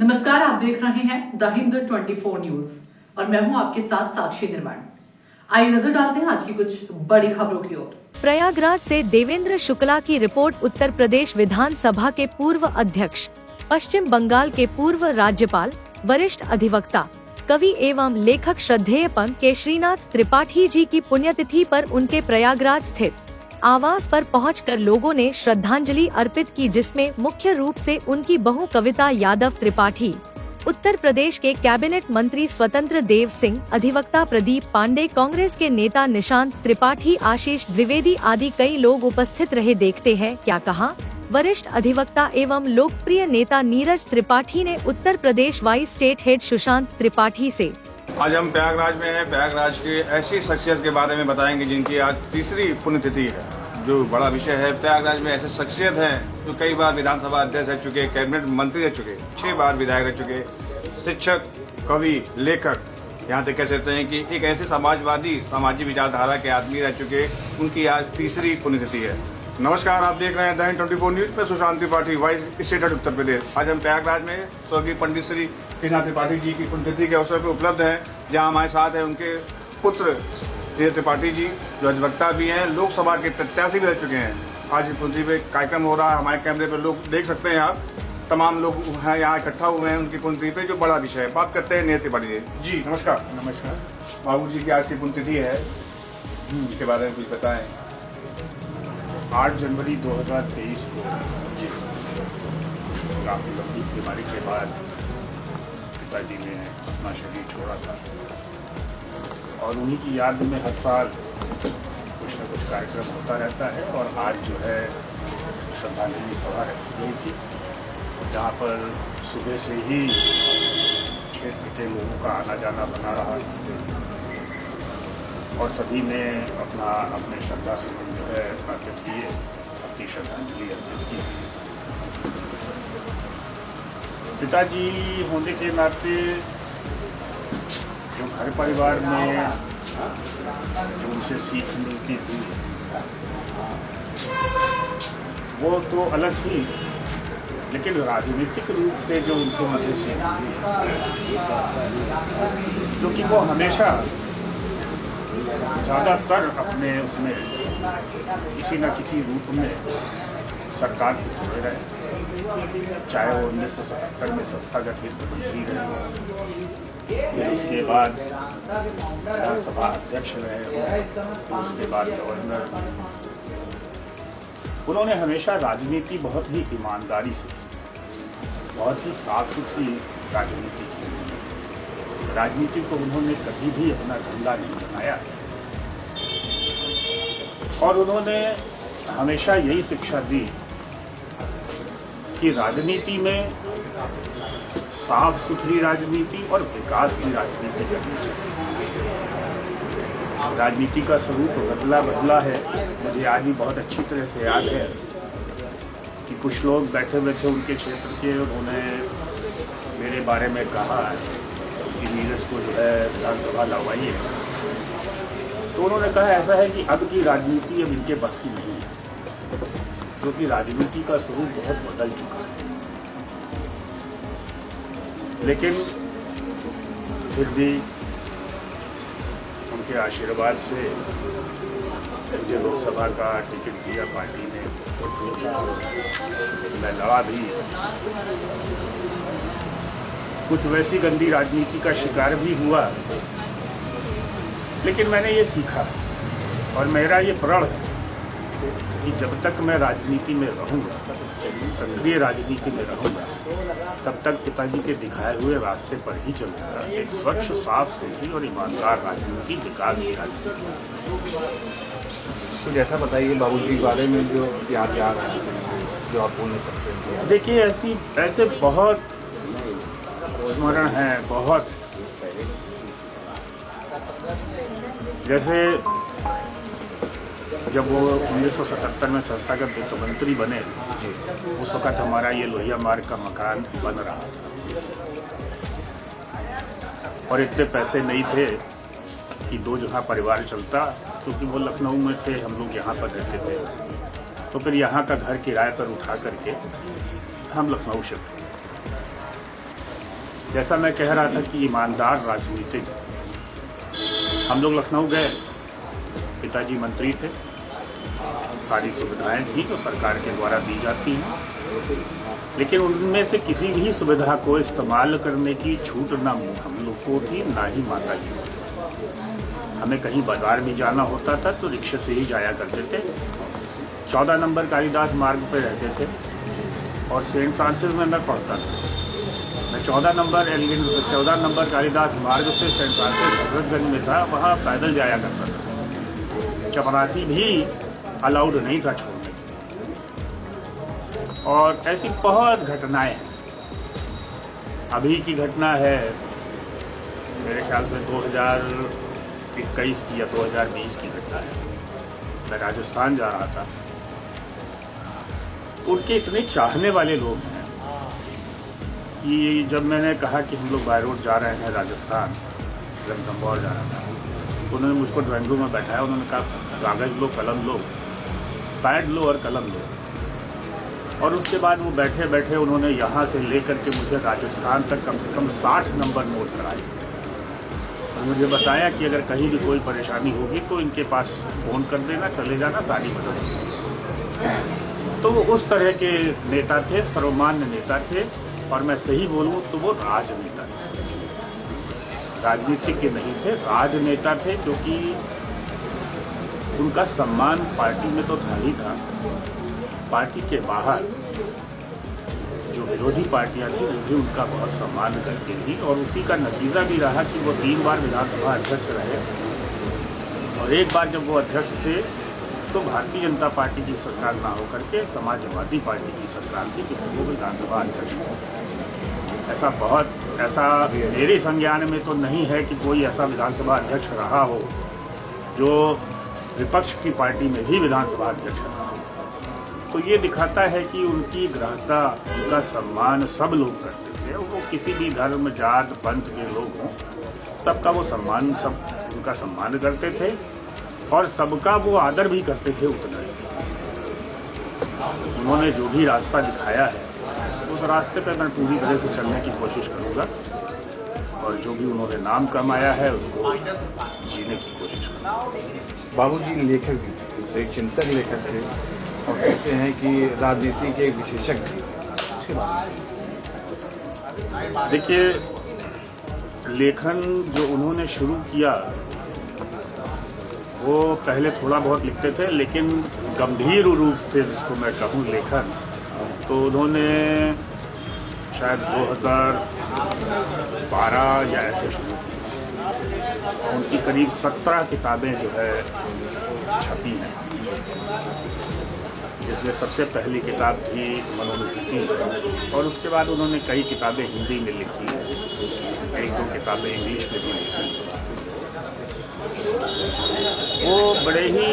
नमस्कार, आप देख रहे हैं द हिंद 24 न्यूज और मैं हूं आपके साथ साक्षी निर्माण। आइए नजर डालते हैं आज की कुछ बड़ी खबरों की ओर। प्रयागराज से देवेंद्र शुक्ला की रिपोर्ट। उत्तर प्रदेश विधानसभा के पूर्व अध्यक्ष, पश्चिम बंगाल के पूर्व राज्यपाल, वरिष्ठ अधिवक्ता, कवि एवं लेखक श्रद्धेय पंत केशरीनाथ त्रिपाठी जी की पुण्यतिथि पर उनके प्रयागराज स्थित आवास पर पहुंचकर लोगों ने श्रद्धांजलि अर्पित की, जिसमें मुख्य रूप से उनकी बहू कविता यादव त्रिपाठी, उत्तर प्रदेश के कैबिनेट मंत्री स्वतंत्र देव सिंह, अधिवक्ता प्रदीप पांडे, कांग्रेस के नेता निशांत त्रिपाठी, आशीष द्विवेदी आदि कई लोग उपस्थित रहे। देखते हैं क्या कहा वरिष्ठ अधिवक्ता एवं लोकप्रिय नेता नीरज त्रिपाठी ने Uttar Pradesh vice state head Sushant Tripathi से। आज हम प्रयागराज में हैं। प्रयागराज के ऐसी शख्सियत के बारे में बताएंगे जिनकी आज तीसरी पुण्यतिथि है। जो बड़ा विषय है, प्रयागराज में ऐसे शख्सियत हैं जो कई बार विधानसभा अध्यक्ष रह चुके, कैबिनेट मंत्री रह चुके, 6 बार विधायक रह चुके, शिक्षक, कवि, लेखक, यहाँ तक कह सकते हैं कि एक ऐसे समाजवादी, सामाजिक विचारधारा के आदमी रह चुके, उनकी आज तीसरी पुण्यतिथि है। नमस्कार, आप देख रहे हैं द हिंद 24 न्यूज पे Sushant Tripathi, vice state head Uttar Pradesh. आज हम प्रयागराज में स्वर्गीय पंडित श्री केशरीनाथ त्रिपाठी जी की पुण्यतिथि के अवसर पर उपलब्ध हैं, जहां हमारे साथ है उनके पुत्र नीरज त्रिपाठी जी, जो अधिवक्ता भी हैं, लोकसभा के प्रत्याशी भी रह चुके हैं। आज पुण्यतिथि पे कार्यक्रम हो रहा है, हमारे कैमरे पर लोग देख सकते हैं, आप तमाम लोग हैं यहाँ इकट्ठा हुए हैं उनकी पुण्यतिथि पे, जो बड़ा विषय है। बात करते हैं नीरज त्रिपाठी जी। नमस्कार। नमस्कार। बाबू जी की आज की पुण्यतिथि है, इसके बारे में कुछ बताएं। 8 जनवरी 2023 को काफी लंबी बीमारी के बाद पिताजी ने अपना शरीर छोड़ा था और उन्हीं की याद में हर साल कुछ न कुछ कार्यक्रम होता रहता है। और आज जो है श्रद्धांजलि सभा रखी गई थी, जहाँ पर सुबह से ही क्षेत्र के लोगों का आना जाना बना रहा और सभी ने अपने श्रद्धा सुमन जो है अर्पित किए, अपनी श्रद्धांजलि अर्पित की। पिताजी होने के नाते जो घर परिवार में जो उनसे सीख मिलती थी वो तो अलग ही, लेकिन राजनीतिक रूप से जो उनसे मुझे सीख मिली, क्योंकि वो हमेशा ज़्यादातर अपने उसमें किसी न किसी रूप में सरकार से जुड़े रहे, चाहे वो 1977 में संस्थागत वित्त मंत्री रहे, फिर उसके बाद विधानसभा अध्यक्ष रहे, उसके बाद गवर्नर। उन्होंने हमेशा राजनीति बहुत ही ईमानदारी से, बहुत ही साफ सुथरी राजनीति की। राजनीति को उन्होंने कभी भी अपना धंधा नहीं बनाया और उन्होंने हमेशा यही शिक्षा दी कि राजनीति में साफ सुथरी राजनीति और विकास की राजनीति करनी चाहिए। राजनीति का स्वरूप बदला है। मुझे आज भी बहुत अच्छी तरह से याद है कि कुछ लोग बैठे बैठे उनके क्षेत्र के, उन्होंने मेरे बारे में कहा कि नीरज को जो है विधानसभा लड़वाइए, तो उन्होंने कहा ऐसा है कि अब की राजनीति अब इनके बस की नहीं है, क्योंकि राजनीति का स्वरूप बहुत बदल चुका है। लेकिन फिर भी उनके आशीर्वाद से मुझे लोकसभा का टिकट दिया पार्टी ने, मैं लड़ा भी, कुछ वैसी गंदी राजनीति का शिकार भी हुआ, लेकिन मैंने ये सीखा और मेरा ये प्रण है कि जब तक मैं राजनीति में रहूँगा, सक्रिय राजनीति में रहूँगा, तब तक पिताजी के दिखाए हुए रास्ते पर ही चलूँगा। एक स्वच्छ, साफ सुथरी और ईमानदार राजनीति, विकास की राजनीति। कुछ ऐसा बताइए बाबूजी के बारे में जो याद आ रहा है, जो आप बोल नहीं सकते। देखिए, ऐसे बहुत स्मरण है, बहुत। जैसे जब वो 1977 में संस्थागत वित्त मंत्री बने, उस वक़्त हमारा ये लोहिया मार्ग का मकान बन रहा था और इतने पैसे नहीं थे कि 2 जगह परिवार चलता, क्योंकि वो लखनऊ में थे, हम लोग यहाँ पर रहते थे। तो फिर यहाँ का घर किराए पर उठा करके हम लखनऊ शिफ्ट हुए। जैसा मैं कह रहा था कि ईमानदार राजनीतिक, हम लोग लखनऊ गए, पिताजी मंत्री थे, सारी सुविधाएं थी जो सरकार के द्वारा दी जाती हैं, लेकिन उनमें से किसी भी सुविधा को इस्तेमाल करने की छूट ना हम लोग को थी, ना ही माता जी को थी। हमें कहीं बाजार भी जाना होता था तो रिक्शे से ही जाया करते थे। 14 नंबर कालिदास मार्ग पे रहते थे और सेंट फ्रांसिस में मैं पढ़ता था। मैं 14 नंबर कालिदास मार्ग से सेंट फ्रांसिस हजरतगंज में था, वहाँ पैदल जाया करता था। चपरासी भी अलाउड नहीं था छोड़ने। और ऐसी बहुत घटनाएं हैं। अभी की घटना है मेरे ख्याल से 2021 की या 2020 की घटना है। मैं राजस्थान जा रहा था, उनके इतने चाहने वाले लोग हैं कि जब मैंने कहा कि हम लोग बाय रोड जा रहे हैं राजस्थान, रणथंभौर जा रहा था, उन्होंने मुझको ड्राइंग रूम में बैठाया। उन्होंने कहा कागज़ लो, कलम लो, पैड लो और कलम लो। और उसके बाद वो बैठे बैठे उन्होंने यहाँ से लेकर के मुझे राजस्थान तक कम से कम 60 नंबर नोट कराए और मुझे बताया कि अगर कहीं भी कोई परेशानी होगी तो इनके पास फ़ोन कर देना, चले जाना, सारी मदद। तो वो उस तरह के नेता थे, सर्वमान्य नेता थे। और मैं सही बोलूँ तो वो राजनेता थे, राजनीतिज्ञ नहीं थे, राजनेता थे, क्योंकि उनका सम्मान पार्टी में तो था ही था, पार्टी के बाहर जो विरोधी पार्टियां थी वो भी उनका बहुत सम्मान करती थी। और उसी का नतीजा भी रहा कि वो 3 बार विधानसभा अध्यक्ष रहे। और एक बार जब वो अध्यक्ष थे तो भारतीय जनता पार्टी की सरकार ना होकर के समाजवादी पार्टी की सरकार थी, जिसमें वो विधानसभा अध्यक्ष थे। ऐसा मेरे संज्ञान में तो नहीं है कि कोई ऐसा विधानसभा अध्यक्ष रहा हो जो विपक्ष की पार्टी में भी विधानसभा अध्यक्ष रहा हो। तो ये दिखाता है कि उनकी ग्राह्यता, उनका सम्मान सब लोग करते थे। वो किसी भी धर्म, जात, पंथ के लोग हों, सबका वो सम्मान, सब उनका सम्मान करते थे और सबका वो आदर भी करते थे उतना ही। उन्होंने जो भी रास्ता दिखाया है उस रास्ते पे मैं पूरी तरह से चलने की कोशिश करूँगा और जो भी उन्होंने नाम कमाया है उसको जीने की कोशिश करूँगा। बाबूजी लेखक भी थे, एक चिंतक लेखक थे और कहते हैं कि राजनीति के एक विशेषज्ञ थे। देखिए, लेखन जो उन्होंने शुरू किया वो पहले थोड़ा बहुत लिखते थे, लेकिन गंभीर रूप से जिसको मैं कहूँ लेखन, तो उन्होंने शायद 2012 या ऐसे शुरू की। उनकी करीब 17 किताबें जो है छपी हैं, जिसमें सबसे पहली किताब थी मनोविज्ञान और उसके बाद उन्होंने कई किताबें हिंदी में लिखी, 1-2 किताबें इंग्लिश में भी लिखी। वो बड़े ही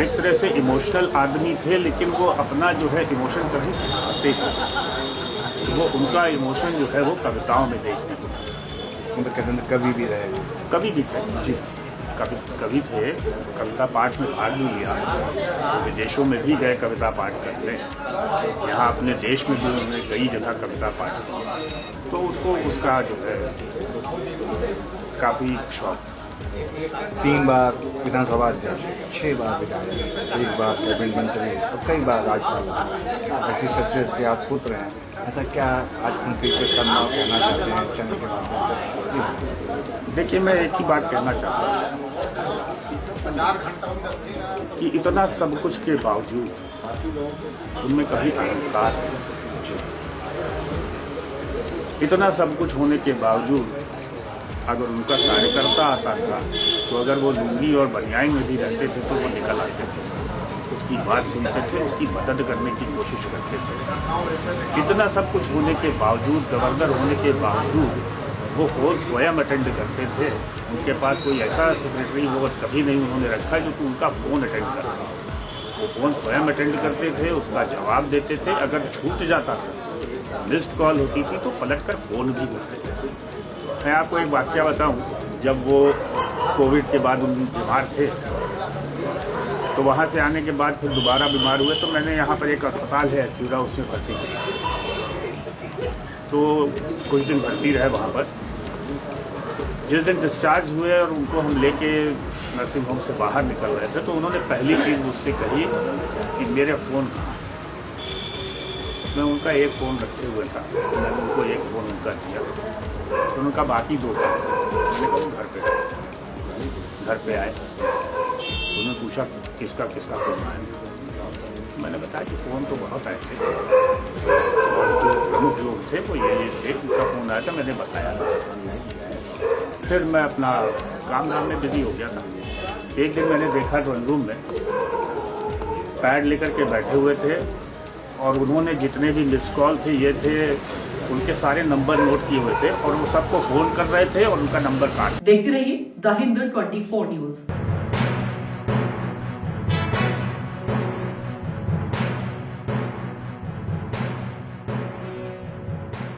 एक तरह से इमोशनल आदमी थे, लेकिन वो अपना जो है इमोशन कभी दिखाते थे। तो वो उनका इमोशन जो है वो कविताओं में देखने को कभी भी रहे, कभी भी थे जी, कवि थे, कविता पाठ में भाग भी लिया, विदेशों में भी गए कविता पाठ करने, यहाँ अपने देश में भी उन्होंने कई जगह कविता पाठ किया। तो उसको उसका जो है काफ़ी शौक। 3 बार विधानसभा अध्यक्ष, 6 बार विधायक, 1 बार कैबिनेट मंत्री और कई बार राज्यपाल। ऐसी शख्सियत के आप पुत्र हैं, ऐसा क्या आज उनके करना कहना चाहते हैं चंद के बाद? देखिए, मैं एक ही बात कहना चाहता हूँ कि इतना सब कुछ के बावजूद उनमें कभी अहंकार नहीं। इतना सब कुछ होने के बावजूद अगर उनका कार्यकर्ता आता था तो अगर वो लुंगी और बनियान में भी रहते थे तो वो निकल आते थे, उसकी बात सुनते थे, उसकी मदद करने की कोशिश करते थे। इतना सब कुछ होने के बावजूद, गवर्नर होने के बावजूद वो फोन स्वयं अटेंड करते थे। उनके पास कोई ऐसा सेक्रेटरी वो कभी नहीं उन्होंने रखा जो कि उनका फ़ोन अटेंड करता। वो फ़ोन स्वयं अटेंड करते थे, उसका जवाब देते थे। अगर छूट जाता था, मिस्ड कॉल होती थी तो पलट कर फ़ोन भी करते थे। मैं आपको एक वाक़या बताऊं, जब वो कोविड के बाद उन बीमार थे तो वहाँ से आने के बाद फिर दोबारा बीमार हुए तो मैंने यहाँ पर एक अस्पताल है एक्यूरा, उसमें भर्ती किया। तो कुछ दिन भर्ती रहे वहाँ पर। जिस दिन डिस्चार्ज हुए और उनको हम लेके नर्सिंग होम से बाहर निकल रहे थे तो उन्होंने पहली चीज़ मुझसे कही कि मेरे फ़ोन कहाँ। मैं उनका एक फ़ोन रखे हुए था, मैंने उनको एक फ़ोन उनका दिया, तो उनका बाकी 2 मैंने कहा घर पे आए। उन्होंने पूछा किसका फ़ोन आया। मैंने बताया कि फ़ोन तो बहुत आए थे और जो प्रमुख लोग थे वो ये थे, उनका फ़ोन आया था, मैंने बताया। फिर मैं अपना काम धाम में बिजी हो गया था। एक दिन मैंने देखा ड्राइंग रूम में पैड लेकर के बैठे हुए थे और उन्होंने जितने भी मिस कॉल थे ये थे, उनके सारे नंबर नोट किए हुए थे और वो सबको फ़ोन कर रहे थे और उनका नंबर काट। देखते रहिए द हिंदू 24 न्यूज।